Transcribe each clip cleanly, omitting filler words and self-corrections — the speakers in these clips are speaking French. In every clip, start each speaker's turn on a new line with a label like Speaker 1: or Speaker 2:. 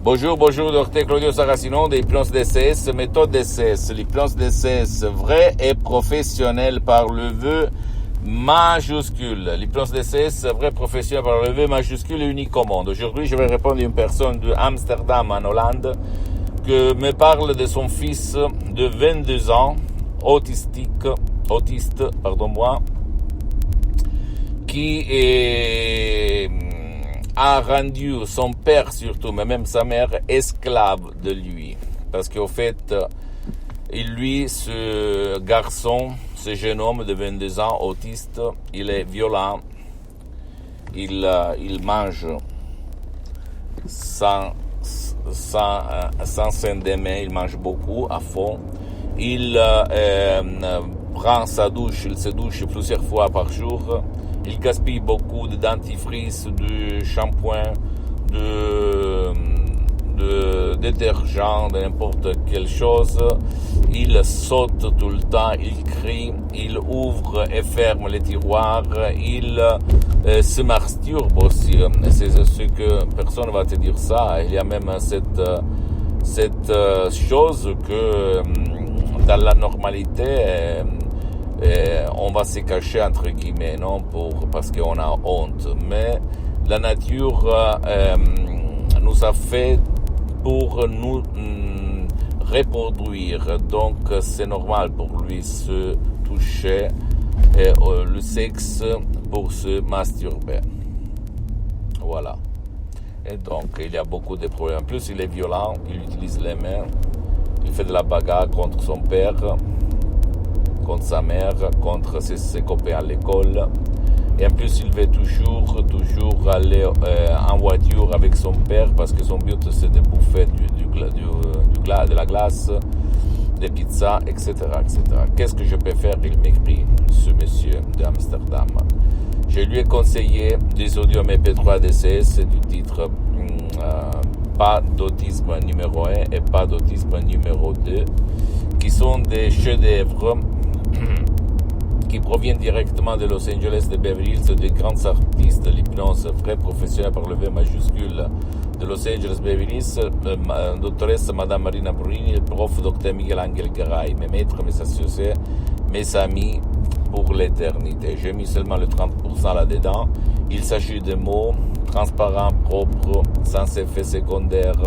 Speaker 1: Bonjour, docteur Claudio Saracino de l'hypnose DCS, méthode DCS. L'hypnose DCS vrai et professionnel par le V majuscule. L'hypnose DCS vrai professionnel par le V majuscule et unique au monde. Aujourd'hui, je vais répondre à une personne de Amsterdam en Hollande qui me parle de son fils de 22 ans, autiste, qui a rendu son père surtout, mais même sa mère, esclave de lui. Parce qu'au fait, ce garçon, ce jeune homme de 22 ans, autiste, il est violent, il mange sans s'endormir, il mange beaucoup, à fond. Il prend sa douche, il se douche plusieurs fois par jour. Il gaspille beaucoup de dentifrice, de shampoing, de détergent, de n'importe quelle chose. Il saute tout le temps, il crie, il ouvre et ferme les tiroirs, il se masturbe aussi. C'est ce que personne va te dire ça. Il y a même cette chose que dans la normalité, on va se cacher entre guillemets, non, parce qu'on a honte. Mais la nature nous a fait pour nous reproduire, donc c'est normal pour lui se toucher le sexe pour se masturber. Voilà. Et donc il y a beaucoup de problèmes. En plus, il est violent, il utilise les mains, il fait de la bagarre contre son père, contre sa mère, contre ses copains à l'école. Et en plus, il veut toujours aller en voiture avec son père parce que son but, c'est de bouffer de la glace, des pizzas, etc., etc. Qu'est-ce que je peux faire? Il m'écrit, ce monsieur d'Amsterdam. Je lui ai conseillé des audios MP3 DCS du titre Pas d'autisme numéro 1 et Pas d'autisme numéro 2, qui sont des chefs-d'œuvre qui proviennent directement de Los Angeles, de Beverly Hills, des grands artistes de l'hypnose vrai professionnel par le V majuscule de Los Angeles, Beverly Hills, doctoresse Madame Marina Brurini, le prof Dr Miguel Angel Garay, mes maîtres, mes associés, mes amis pour l'éternité. J'ai mis seulement le 30% là-dedans. Il s'agit de mots transparents, propres, sans effet secondaire,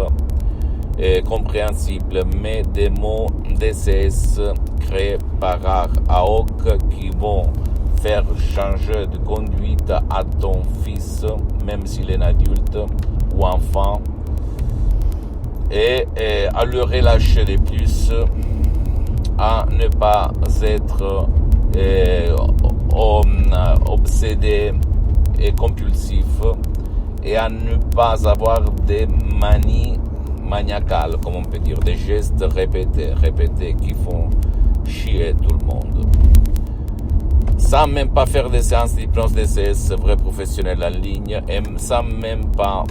Speaker 1: compréhensibles, mais des mots DCS créés par art à hoc qui vont faire changer de conduite à ton fils, même s'il est adulte ou enfant, et à le relâcher de plus, à ne pas être obsédé et compulsif, et à ne pas avoir des manies maniacales, comme on peut dire, des gestes répétés qui font chier tout le monde. Sans même pas faire des séances d'hypnose DCS vrai professionnel en ligne, et sans même pas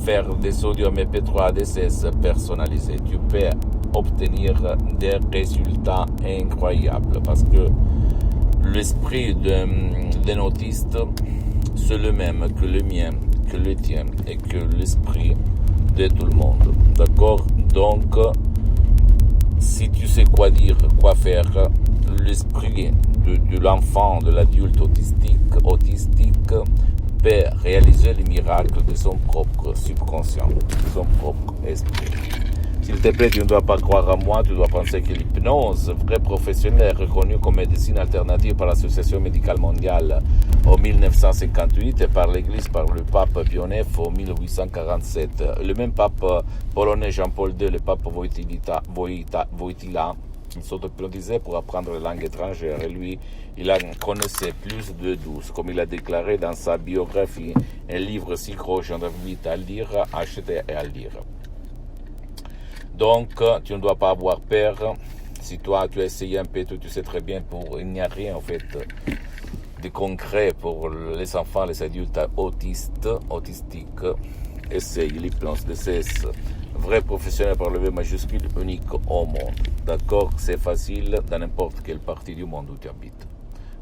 Speaker 1: faire des audios MP3 DCS personnalisés. Tu peux obtenir des résultats incroyables parce que l'esprit d'un autiste, c'est le même que le mien, que le tien et que l'esprit de tout le monde. D'accord? Donc, si tu sais quoi dire, quoi faire, l'esprit de l'enfant, de l'adulte autistique peut réaliser les miracles de son propre subconscient, de son propre esprit. S'il te plaît, tu ne dois pas croire à moi, tu dois penser que l'hypnose, vrai professionnel, reconnue comme médecine alternative par l'Association médicale mondiale en 1958 et par l'Église, par le pape Pie IX en 1847. Le même pape polonais Jean-Paul II, le pape Wojtyla, il s'auto-hypnotisait pour apprendre les langues étrangères et lui, il en connaissait plus de 12. Comme il a déclaré dans sa biographie, un livre si gros, j'en invite à lire, à acheter et à lire. Donc, tu ne dois pas avoir peur. Si toi, tu as essayé un peu, tu sais très bien, il n'y a rien, en fait, de concret pour les enfants, les adultes autistiques. Essaye l'hypnose DCS. Vrai professionnel par le V majuscule, unique au monde. D'accord? C'est facile dans n'importe quelle partie du monde où tu habites.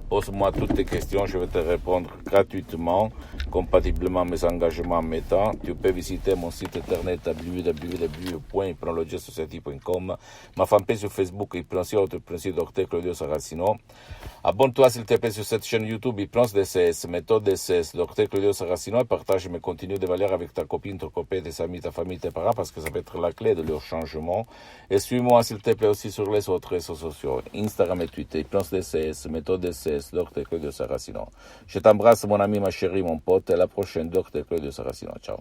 Speaker 1: Pose-moi toutes tes questions, je vais te répondre gratuitement, compatiblement à mes engagements en mettant. Tu peux visiter mon site internet www.hypnologiasociety.com, ma fanpage sur Facebook, Hypnosie Autopnosie Dr Claudio Saracino. Abonne-toi s'il te plaît sur cette chaîne YouTube, Hypnose DCS, méthode DCS, Dr Claudio Saracino, et partage mes contenus de valeur avec ta copine, ton copain, tes amis, ta famille, tes parents, parce que ça peut être la clé de leur changement. Et suis-moi s'il te plaît aussi sur les autres réseaux sociaux, Instagram et Twitter, Hypnose DCS, méthode DCS, Dr Claudio Saracino. Je t'embrasse mon ami, ma chérie, mon pote, à la prochaine, Dr Claudio Saracino. Ciao.